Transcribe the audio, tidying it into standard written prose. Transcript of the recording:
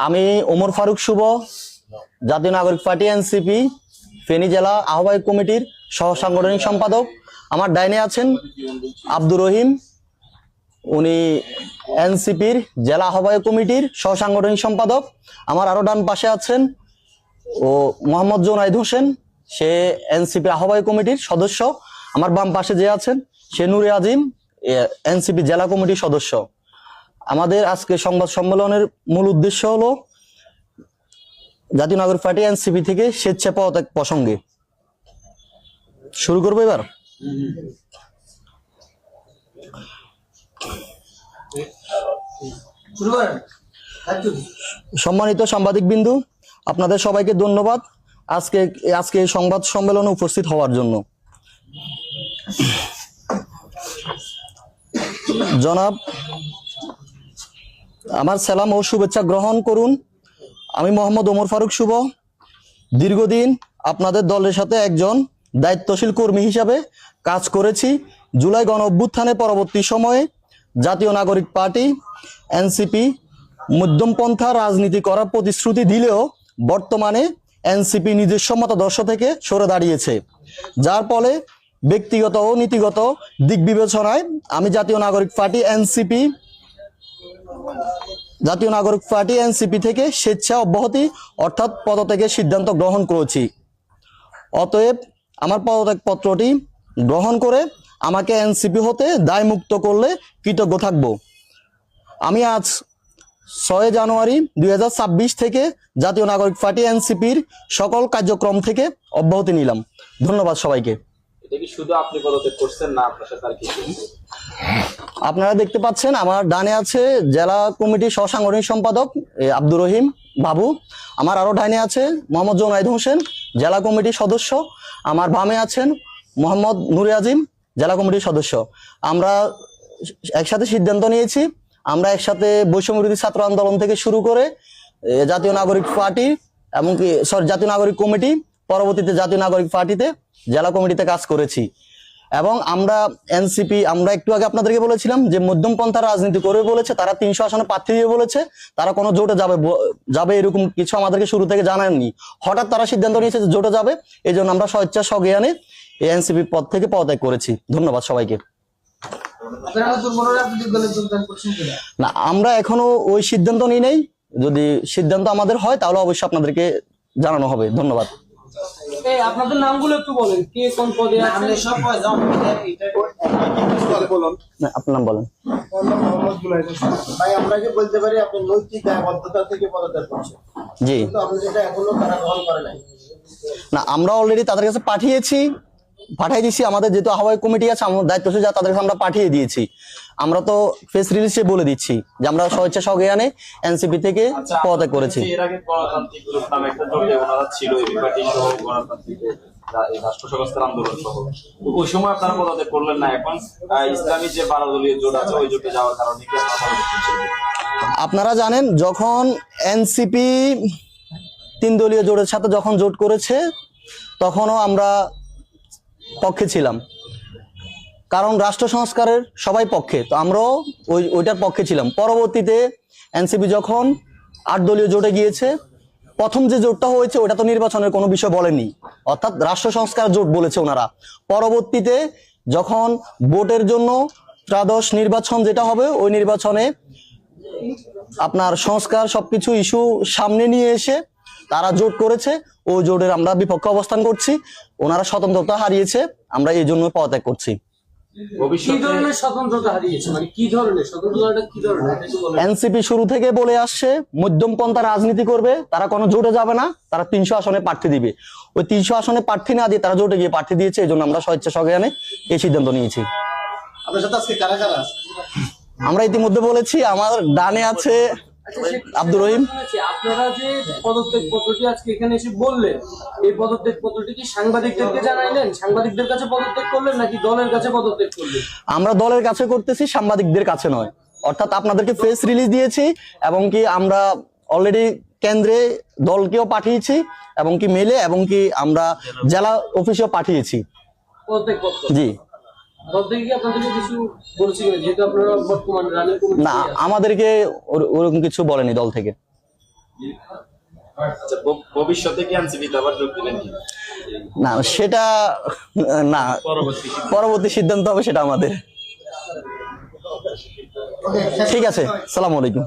আমি ওমর ফারুক শুভ, জাতীয় নাগরিক পার্টি এনসিপি ফেনী জেলা আহ্বায়ক কমিটির সহ সাংগঠনিক সম্পাদক। আমার ডাইনে আছেন আব্দুর রহিম, উনি এনসিপির জেলা আহ্বায়ক কমিটির সহ সাংগঠনিক সম্পাদক। আমার আরো ডান পাশে আছেন মোহাম্মদ জোনায়েদ হোসেন, সে এনসিপি আহ্বায়ক কমিটির সদস্য। আমার বাম পাশে যে আছেন সে নূরে আজিম, এনসিপি জেলা কমিটির সদস্য। আমাদের আজকে সংবাদ সম্মেলনের মূল উদ্দেশ্য হলো জাতীয় নাগরিক পার্টি এনসিপি থেকে স্বেচ্ছা পদত্যাগ প্রসঙ্গে। শুরু করবো এবার। সম্মানিত সাংবাদিক বিন্দু, আপনাদের সবাইকে ধন্যবাদ আজকে এই সংবাদ সম্মেলনে উপস্থিত হওয়ার জন্য। জনাব, আমার সালাম ও শুভেচ্ছা গ্রহণ করুন। আমি মোহাম্মদ ওমর ফারুক শুভ দীর্ঘদিন আপনাদের দলের সাথে একজন দায়িত্বশীল কর্মী হিসাবে কাজ করেছি। জুলাই গণ অভ্যুত্থানে পরবর্তী সময়ে জাতীয় নাগরিক পার্টি এনসিপি মধ্যমপন্থা রাজনীতি করার প্রতিশ্রুতি দিলেও বর্তমানে এনসিপি নিজস্ব মতাদর্শ থেকে সরে দাঁড়িয়েছে, যার ফলে ব্যক্তিগত ও নীতিগত দিক বিবেচনায় আমি জাতীয় নাগরিক পার্টি এনসিপি থেকে স্বেচ্ছা অব্যাহতি অর্থাৎ পদত্যাগের সিদ্ধান্ত গ্রহণ করেছি। অতএব আমার পদত্যাগ পত্রটি গ্রহণ করে আমাকে এনসিপি হতে দায়মুক্ত করলে কৃতজ্ঞ থাকব। আমি আজ 6 জানুয়ারি 2026 থেকে জাতীয় নাগরিক পার্টি এনসিপির সকল কার্যক্রম থেকে অব্যাহতি নিলাম। ধন্যবাদ সবাইকে। এটা কি শুধু আপনি পদত্যাগ করছেন না আপনার সাথে আর কিছু? আপনারা দেখতে পাচ্ছেন আমার ডানে আছে জেলা কমিটির সহ সাংগঠনিক সম্পাদক আব্দুর রহিম বাবু। আমার আরো ডাইনে আছে মোহাম্মদ জোনায়েদ হোসেন, জেলা কমিটির সদস্য। আমার বামে আছেন মোহাম্মদ নূরে আজিম, জেলা কমিটির সদস্য। আমরা একসাথে সিদ্ধান্ত নিয়েছি, আমরা একসাথে বৈষম্য বিরোধী ছাত্র আন্দোলন থেকে শুরু করে জাতীয় নাগরিক পার্টি এমনকি জাতীয় নাগরিক কমিটি, পরবর্তীতে জাতীয় নাগরিক পার্টিতে জেলা কমিটিতে কাজ করেছি। এবং আমরা এনসিপি, আমরা একটু আগে আপনাদেরকে বলেছিলাম যে মধ্যমপন্থা রাজনীতি করবে বলেছে, তারা 300 আসনে প্রার্থী দিয়ে বলেছে, তারা কোনো জোটে যাবে এরকম কিছু আমাদেরকে শুরু থেকে জানাননি। হঠাৎ তারা সিদ্ধান্ত নিয়েছে যে জোটে যাবে, এই জন্য আমরা স্বেচ্ছা সজ্ঞানে এই এনসিপি পদ থেকে পদত্যাগ করেছি। ধন্যবাদ সবাইকে। না, আমরা এখনো ওই সিদ্ধান্ত নিই নাই। যদি সিদ্ধান্ত আমাদের হয় তাহলে অবশ্যই আপনাদেরকে জানানো হবে। ধন্যবাদ। আপনাদের নামগুলো একটু বলেন, কে কোন পদে আছেন? আপনার নাম বলেন। ভাই, আমরা কি বলতে পারি আপনি নৈতিক দায়বদ্ধতা থেকে পদত্যাগ করছেন? জি, কিন্তু আপনি যেটা এখনো তারা গ্রহণ করে নাই। না, আমরা অলরেডি তাদের কাছে পাঠিয়ে দিয়েছি। আমাদের যেহেতু আহ্বায়ক কমিটি আছে, আমার দায়িত্বশীল যা, তাদের কাছে আমরা পাঠিয়ে দিয়েছি। আমরা তো প্রেস রিলিজে বলে দিচ্ছি যে আমরা স্বেচ্ছা সজ্ঞানে এনসিপি থেকে পদত্যাগ করেছি। এর আগে গণতান্ত্রিক গ্রুপ নামে একটা জোটে ওনারা ছিল, এই পার্টি সহ গণতান্ত্রিক রাষ্ট্র সংস্কার আন্দোলন সহ। ওই সময় আপনারা পদত্যাগ করলেন না, এখন ইসলামী যে 12 দলীয় জোট আছে ওই জোটে যাওয়ার কারণে কি আপনারা জানেন, যখন এনসিপি 3 দলীয় জোটের সাথে যখন জোট করেছে তখনও আমরা পক্ষে ছিলাম, কারণ রাষ্ট্র সংস্কারের সবাই পক্ষে, তো আমরাও ওইটার পক্ষে ছিলাম। পরবর্তীতে এনসিপি যখন 8 দলীয় জোটে গিয়েছে, প্রথম যে জোটটা হয়েছে ওটা তো নির্বাচনের কোনো বিষয় বলেনি, অর্থাৎ রাষ্ট্র সংস্কার জোট বলেছে ওনারা। পরবর্তীতে যখন ভোটের জন্য ত্রয়োদশ নির্বাচন যেটা হবে, ওই নির্বাচনে আপনার সংস্কার সবকিছু ইস্যু সামনে নিয়ে এসে তারা জোট করেছে, ওই জোটের আমরা বিপক্ষে অবস্থান করছি। ওনারা স্বতন্ত্রতা হারিয়েছে, আমরা এই জন্য পদত্যাগ করছি। কি ধরনের স্বতন্ত্রতা হারিয়েছে, মানে কি ধরনের স্বতন্ত্রতাটা, কি ধরনের? এনসিপি শুরু থেকে বলে আসছে মধ্যমপন্থা রাজনীতি করবে, তারা কোনো জোটে যাবে না, তারা 300 আসনে প্রার্থী দিবে। ওই 300 আসনে প্রার্থী না দিয়ে তারা জোটে গিয়ে প্রার্থী দিয়েছে, এই জন্য আমরা স্বেচ্ছা সজ্ঞানে এই সিদ্ধান্ত নিয়েছি। আপনার সাথে আজকে কারা কারা আছে? আমরা ইতিমধ্যে বলেছি, আমার ডানে আছে আব্দুর রহিম। আপনারা যে পদত্যাগ পত্রটি আজকে এখানে এসে বললেন, এই পদত্যাগ পত্রটি কি সাংবাদিকদেরকে জানাইলেন? সাংবাদিকদের কাছে পদত্যাগ করলেন নাকি দলের কাছে পদত্যাগ করলেন? আমরা দলের কাছে করতেছি, সাংবাদিকদের কাছে নয়। অর্থাৎ আপনাদেরকে প্রেস রিলিজ দিয়েছি, এবং কি আমরা অলরেডি কেন্দ্রে দলকেও পাঠিয়েছি, এবং কি মেলে, এবং কি আমরা জেলা অফিসেও পাঠিয়েছি পদত্যাগ পত্র। জি। না, আমাদেরকে ওরকম কিছু বলেনি দল থেকে। আচ্ছা, ভবিষ্যতে কি এনসিপিতে আবার যোগ দিবেন কি? না সেটা না, পরবর্তী সিদ্ধান্ত হবে সেটা আমাদের। ঠিক আছে, সালাম আলাইকুম।